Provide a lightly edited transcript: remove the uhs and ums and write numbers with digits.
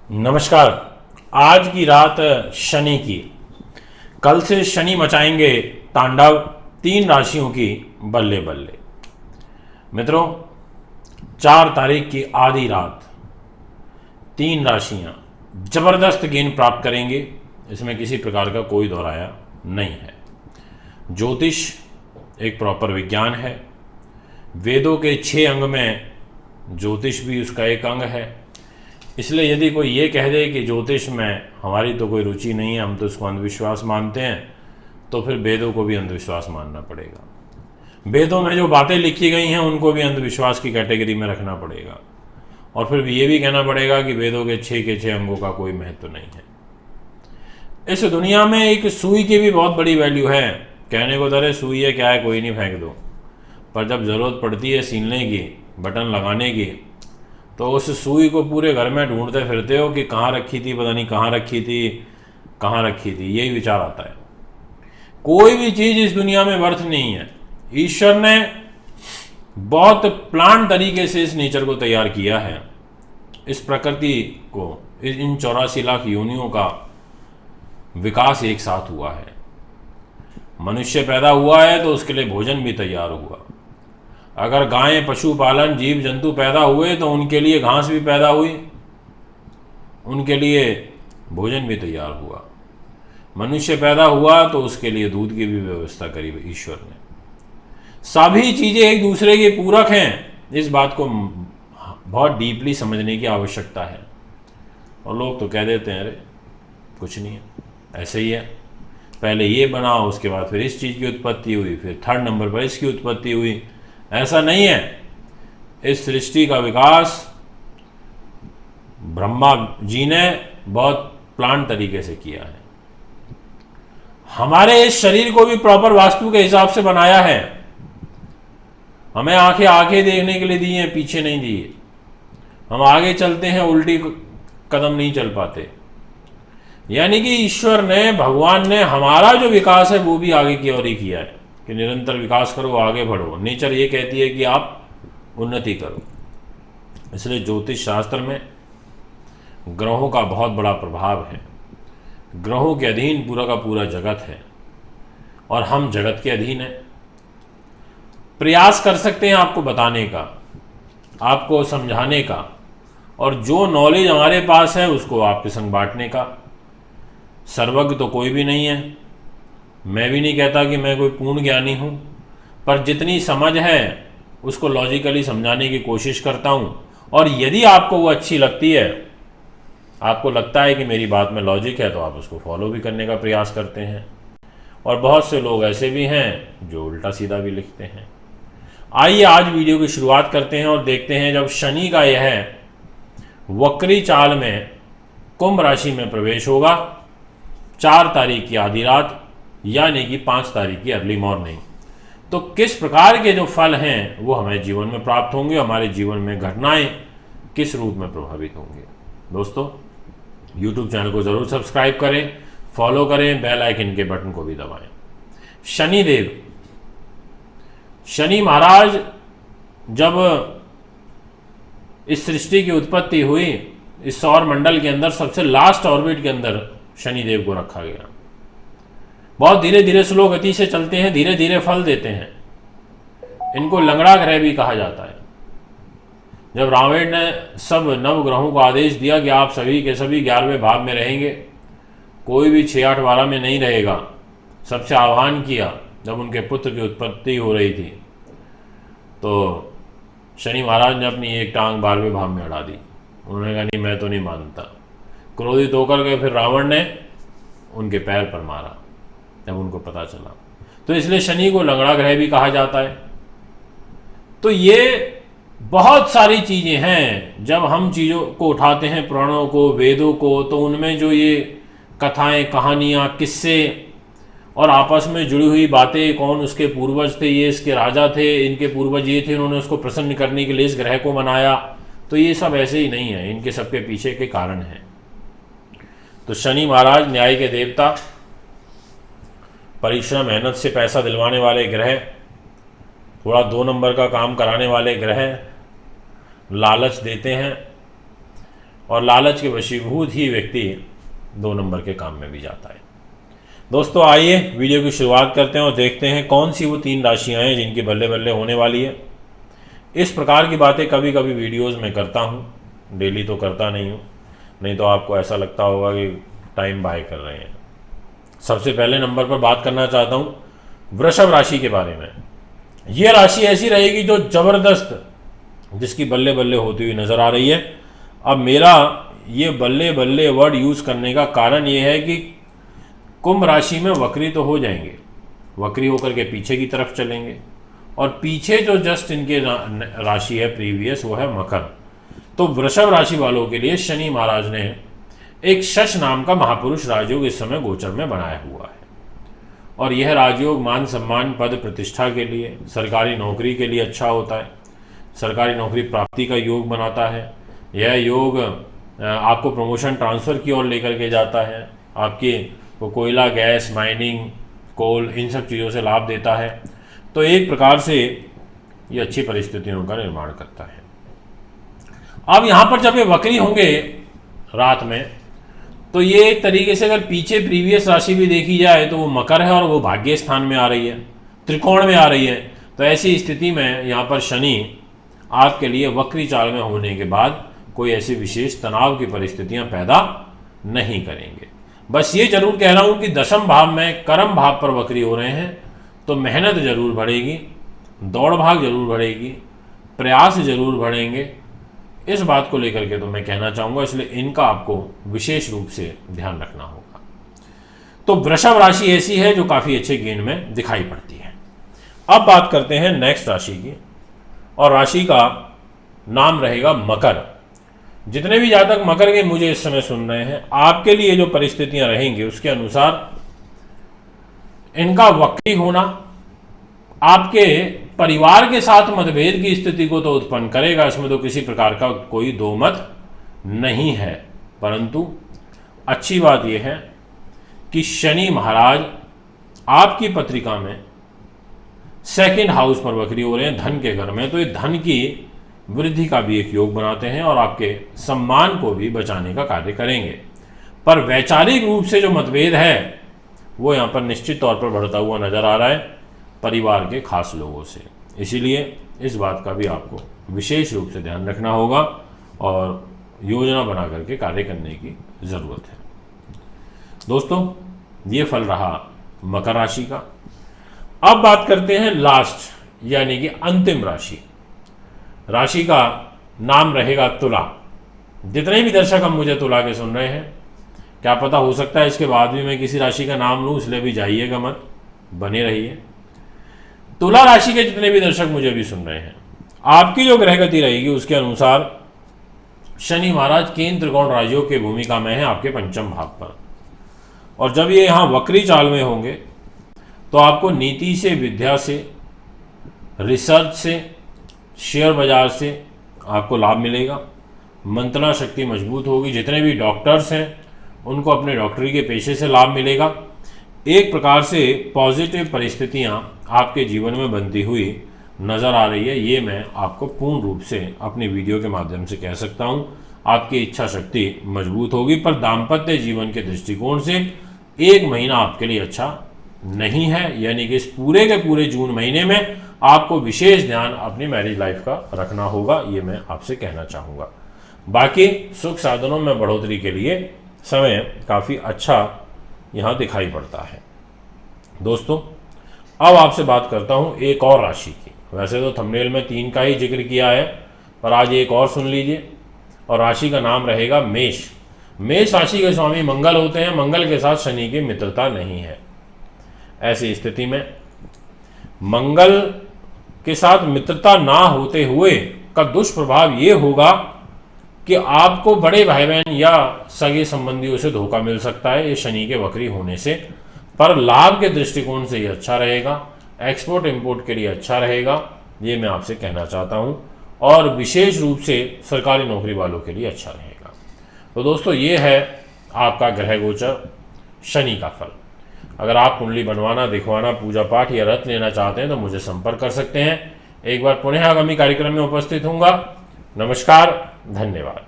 नमस्कार। आज की रात शनि की। कल से शनि मचाएंगे तांडव 3 राशियों की बल्ले बल्ले। मित्रों, 4 तारीख की आधी रात 3 राशियां जबरदस्त गेंद प्राप्त करेंगे, इसमें किसी प्रकार का कोई दोहराया नहीं है। ज्योतिष एक प्रॉपर विज्ञान है। वेदों के 6 अंग में ज्योतिष भी उसका एक अंग है। इसलिए यदि कोई ये कह दे कि ज्योतिष में हमारी तो कोई रुचि नहीं है, हम तो उसको अंधविश्वास मानते हैं, तो फिर वेदों को भी अंधविश्वास मानना पड़ेगा। वेदों में जो बातें लिखी गई हैं उनको भी अंधविश्वास की कैटेगरी में रखना पड़ेगा। और फिर ये भी कहना पड़ेगा कि वेदों के 6 अंगों का कोई महत्व नहीं है। इस दुनिया में एक सुई की भी बहुत बड़ी वैल्यू है। कहने को तरह सुई है, क्या है, कोई नहीं, फेंक दो। पर जब ज़रूरत पड़ती है सीलने की, बटन लगाने की, तो उस सुई को पूरे घर में ढूंढते फिरते हो कि कहाँ रखी थी, पता नहीं कहाँ रखी थी, कहाँ रखी थी। यही विचार आता है। कोई भी चीज़ इस दुनिया में व्यर्थ नहीं है। ईश्वर ने बहुत प्लान तरीके से इस नेचर को तैयार किया है। इस प्रकृति को, इन 84 लाख योनियों का विकास एक साथ हुआ है। मनुष्य पैदा हुआ है तो उसके लिए भोजन भी तैयार हुआ। अगर गायें, पशुपालन, जीव जंतु पैदा हुए तो उनके लिए घास भी पैदा हुई, उनके लिए भोजन भी तैयार हुआ। मनुष्य पैदा हुआ तो उसके लिए दूध की भी व्यवस्था करी ईश्वर ने। सभी चीज़ें एक दूसरे के पूरक हैं। इस बात को बहुत डीपली समझने की आवश्यकता है। और लोग तो कह देते हैं अरे कुछ नहीं है, ऐसे ही है, पहले ये बना, उसके बाद फिर इस चीज़ की उत्पत्ति हुई, फिर 3rd नंबर पर इसकी उत्पत्ति हुई। ऐसा नहीं है। इस सृष्टि का विकास ब्रह्मा जी ने बहुत प्लान तरीके से किया है। हमारे इस शरीर को भी प्रॉपर वास्तु के हिसाब से बनाया है। हमें आंखें देखने के लिए दी हैं, पीछे नहीं दी है। हम आगे चलते हैं, उल्टी कदम नहीं चल पाते। यानी कि ईश्वर ने, भगवान ने हमारा जो विकास है वो भी आगे की ओर ही किया है कि निरंतर विकास करो, आगे बढ़ो। नेचर ये कहती है कि आप उन्नति करो। इसलिए ज्योतिष शास्त्र में ग्रहों का बहुत बड़ा प्रभाव है। ग्रहों के अधीन पूरा का पूरा जगत है और हम जगत के अधीन हैं। प्रयास कर सकते हैं आपको बताने का, आपको समझाने का, और जो नॉलेज हमारे पास है उसको आपके संग बांटने का। सर्वज्ञ तो कोई भी नहीं है। मैं भी नहीं कहता कि मैं कोई पूर्ण ज्ञानी हूँ, पर जितनी समझ है उसको लॉजिकली समझाने की कोशिश करता हूँ। और यदि आपको वो अच्छी लगती है, आपको लगता है कि मेरी बात में लॉजिक है, तो आप उसको फॉलो भी करने का प्रयास करते हैं। और बहुत से लोग ऐसे भी हैं जो उल्टा सीधा भी लिखते हैं। आइए आज वीडियो की शुरुआत करते हैं और देखते हैं जब शनि का यह वक्री चाल में कुंभ राशि में प्रवेश होगा 4 तारीख की आधी रात, यानी कि 5 तारीख की अर्ली मॉर्निंग, तो किस प्रकार के जो फल हैं वो हमें जीवन में प्राप्त होंगे, हमारे जीवन में घटनाएं किस रूप में प्रभावित होंगे। दोस्तों, YouTube चैनल को ज़रूर सब्सक्राइब करें, फॉलो करें, बेल आइकन के बटन को भी दबाएं। शनिदेव, शनि महाराज, जब इस सृष्टि की उत्पत्ति हुई, इस सौर मंडल के अंदर सबसे लास्ट ऑर्बिट के अंदर शनिदेव को रखा गया। बहुत धीरे धीरे स्लो गति से चलते हैं, धीरे धीरे फल देते हैं। इनको लंगड़ा ग्रह भी कहा जाता है। जब रावण ने सब नवग्रहों को आदेश दिया कि आप सभी के सभी 11वें भाव में रहेंगे, कोई भी 6, 8, 12 में नहीं रहेगा, सबसे आह्वान किया, जब उनके पुत्र की उत्पत्ति हो रही थी, तो शनि महाराज ने अपनी एक टांग 12वें भाव में अड़ा दी। उन्होंने कहा नहीं, मैं तो नहीं मानता। क्रोधित होकर के फिर रावण ने उनके पैर पर मारा जब उनको पता चला। तो इसलिए शनि को लंगड़ा ग्रह भी कहा जाता है। तो ये बहुत सारी चीज़ें हैं। जब हम चीज़ों को उठाते हैं, पुराणों को, वेदों को, तो उनमें जो ये कथाएं, कहानियाँ, किस्से और आपस में जुड़ी हुई बातें, कौन उसके पूर्वज थे, ये इसके राजा थे, इनके पूर्वज ये थे, उन्होंने उसको प्रसन्न करने के लिए इस ग्रह को बनाया, तो ये सब ऐसे ही नहीं है। इनके सबके पीछे के कारण हैं। तो शनि महाराज न्याय के देवता, परिश्रम, मेहनत से पैसा दिलवाने वाले ग्रह, थोड़ा 2 नंबर का काम कराने वाले ग्रह, लालच देते हैं, और लालच के वशीभूत ही व्यक्ति 2 नंबर के काम में भी जाता है। दोस्तों आइए वीडियो की शुरुआत करते हैं और देखते हैं कौन सी वो 3 राशियां हैं जिनकी बल्ले बल्ले होने वाली है। इस प्रकार की बातें कभी कभी वीडियोस में करता हूँ, डेली तो करता नहीं हूँ, नहीं तो आपको ऐसा लगता होगा कि टाइम बाय कर रहे हैं। सबसे पहले नंबर पर बात करना चाहता हूँ वृषभ राशि के बारे में। ये राशि ऐसी रहेगी जो ज़बरदस्त, जिसकी बल्ले बल्ले होती हुई नज़र आ रही है। अब मेरा ये बल्ले बल्ले वर्ड यूज़ करने का कारण ये है कि कुंभ राशि में वक्री तो हो जाएंगे, वक्री होकर के पीछे की तरफ चलेंगे, और पीछे जो जस्ट इनके राशि है प्रीवियस वो है मकर। तो वृषभ राशि वालों के लिए शनि महाराज ने एक शश नाम का महापुरुष राजयोग इस समय गोचर में बनाया हुआ है, और यह राजयोग मान सम्मान पद प्रतिष्ठा के लिए, सरकारी नौकरी के लिए अच्छा होता है। सरकारी नौकरी प्राप्ति का योग बनाता है। यह योग आपको प्रमोशन ट्रांसफ़र की ओर लेकर के जाता है। आपके को कोयला, गैस, माइनिंग, कोल, इन सब चीज़ों से लाभ देता है। तो एक प्रकार से ये अच्छी परिस्थितियों का निर्माण करता है। अब यहाँ पर जब ये वक्री होंगे रात में, तो ये एक तरीके से अगर पीछे प्रीवियस राशि भी देखी जाए तो वो मकर है और वो भाग्य स्थान में आ रही है, त्रिकोण में आ रही है। तो ऐसी स्थिति में यहाँ पर शनि आपके लिए वक्री चाल में होने के बाद कोई ऐसी विशेष तनाव की परिस्थितियां पैदा नहीं करेंगे। बस ये जरूर कह रहा हूं कि 10वें भाव में कर्म भाव पर वक्री हो रहे हैं तो मेहनत जरूर बढ़ेगी, दौड़ भाग जरूर बढ़ेगी, प्रयास जरूर बढ़ेंगे। इस बात को लेकर के तो मैं कहना चाहूँगा, इसलिए इनका आपको विशेष रूप से ध्यान रखना होगा। तो वृषभ राशि ऐसी है जो काफ़ी अच्छे गेन में दिखाई पड़ती है। अब बात करते हैं नेक्स्ट राशि की, और राशि का नाम रहेगा मकर। जितने भी जातक मकर के मुझे इस समय सुन रहे हैं, आपके लिए जो परिस्थितियां रहेंगी उसके अनुसार इनका वक्री होना आपके परिवार के साथ मतभेद की स्थिति को तो उत्पन्न करेगा, इसमें तो किसी प्रकार का कोई दो मत नहीं है। परंतु अच्छी बात यह है कि शनि महाराज आपकी पत्रिका में 2nd हाउस पर वक्री हो रहे हैं, धन के घर में। तो ये धन की वृद्धि का भी एक योग बनाते हैं और आपके सम्मान को भी बचाने का कार्य करेंगे। पर वैचारिक रूप से जो मतभेद है वो यहाँ पर निश्चित तौर पर बढ़ता हुआ नजर आ रहा है परिवार के खास लोगों से। इसीलिए इस बात का भी आपको विशेष रूप से ध्यान रखना होगा और योजना बना करके कार्य करने की ज़रूरत है। दोस्तों ये फल रहा मकर राशि का। अब बात करते हैं लास्ट यानी कि अंतिम राशि। राशि का नाम रहेगा तुला। जितने भी दर्शक हम मुझे तुला के सुन रहे हैं, क्या पता हो सकता है इसके बाद भी मैं किसी राशि का नाम लूँ, इसलिए भी जाइएगा मत, बने रहिए। तुला राशि के जितने भी दर्शक मुझे भी सुन रहे हैं, आपकी जो ग्रह गति रहेगी उसके अनुसार शनि महाराज केंद्र त्रिकोण राजयोग की भूमिका में है आपके 5वें भाव पर, और जब ये यहाँ वक्री चाल में होंगे तो आपको नीति से, विद्या से, रिसर्च से, शेयर बाजार से आपको लाभ मिलेगा। मंत्रणा शक्ति मजबूत होगी। जितने भी डॉक्टर्स हैं उनको अपने डॉक्टरी के पेशे से लाभ मिलेगा। एक प्रकार से पॉजिटिव परिस्थितियां आपके जीवन में बनती हुई नज़र आ रही है। ये मैं आपको पूर्ण रूप से अपनी वीडियो के माध्यम से कह सकता हूं। आपकी इच्छा शक्ति मजबूत होगी, पर दाम्पत्य जीवन के दृष्टिकोण से 1 महीना आपके लिए अच्छा नहीं है, यानी कि इस पूरे के पूरे जून महीने में आपको विशेष ध्यान अपनी मैरिज लाइफ का रखना होगा, ये मैं आपसे कहना चाहूँगा। बाकी सुख साधनों में बढ़ोतरी के लिए समय काफ़ी अच्छा यहाँ दिखाई पड़ता है। दोस्तों अब आपसे बात करता हूँ एक और राशि की। वैसे तो थंबनेल में 3 का ही जिक्र किया है, पर आज एक और सुन लीजिए, और राशि का नाम रहेगा मेष। मेष राशि के स्वामी मंगल होते हैं। मंगल के साथ शनि की मित्रता नहीं है। ऐसी स्थिति में मंगल के साथ मित्रता ना होते हुए का दुष्प्रभाव ये होगा कि आपको बड़े भाई बहन या सगे संबंधियों से धोखा मिल सकता है ये शनि के वक्री होने से। पर लाभ के दृष्टिकोण से ये अच्छा रहेगा, एक्सपोर्ट इंपोर्ट के लिए अच्छा रहेगा, ये मैं आपसे कहना चाहता हूँ, और विशेष रूप से सरकारी नौकरी वालों के लिए अच्छा रहेगा। तो दोस्तों ये है आपका ग्रह गोचर शनि का फल। अगर आप कुंडली बनवाना, दिखवाना, पूजा पाठ या रत्न लेना चाहते हैं तो मुझे संपर्क कर सकते हैं। एक बार पुनः आगामी कार्यक्रम में उपस्थित होऊंगा। नमस्कार, धन्यवाद।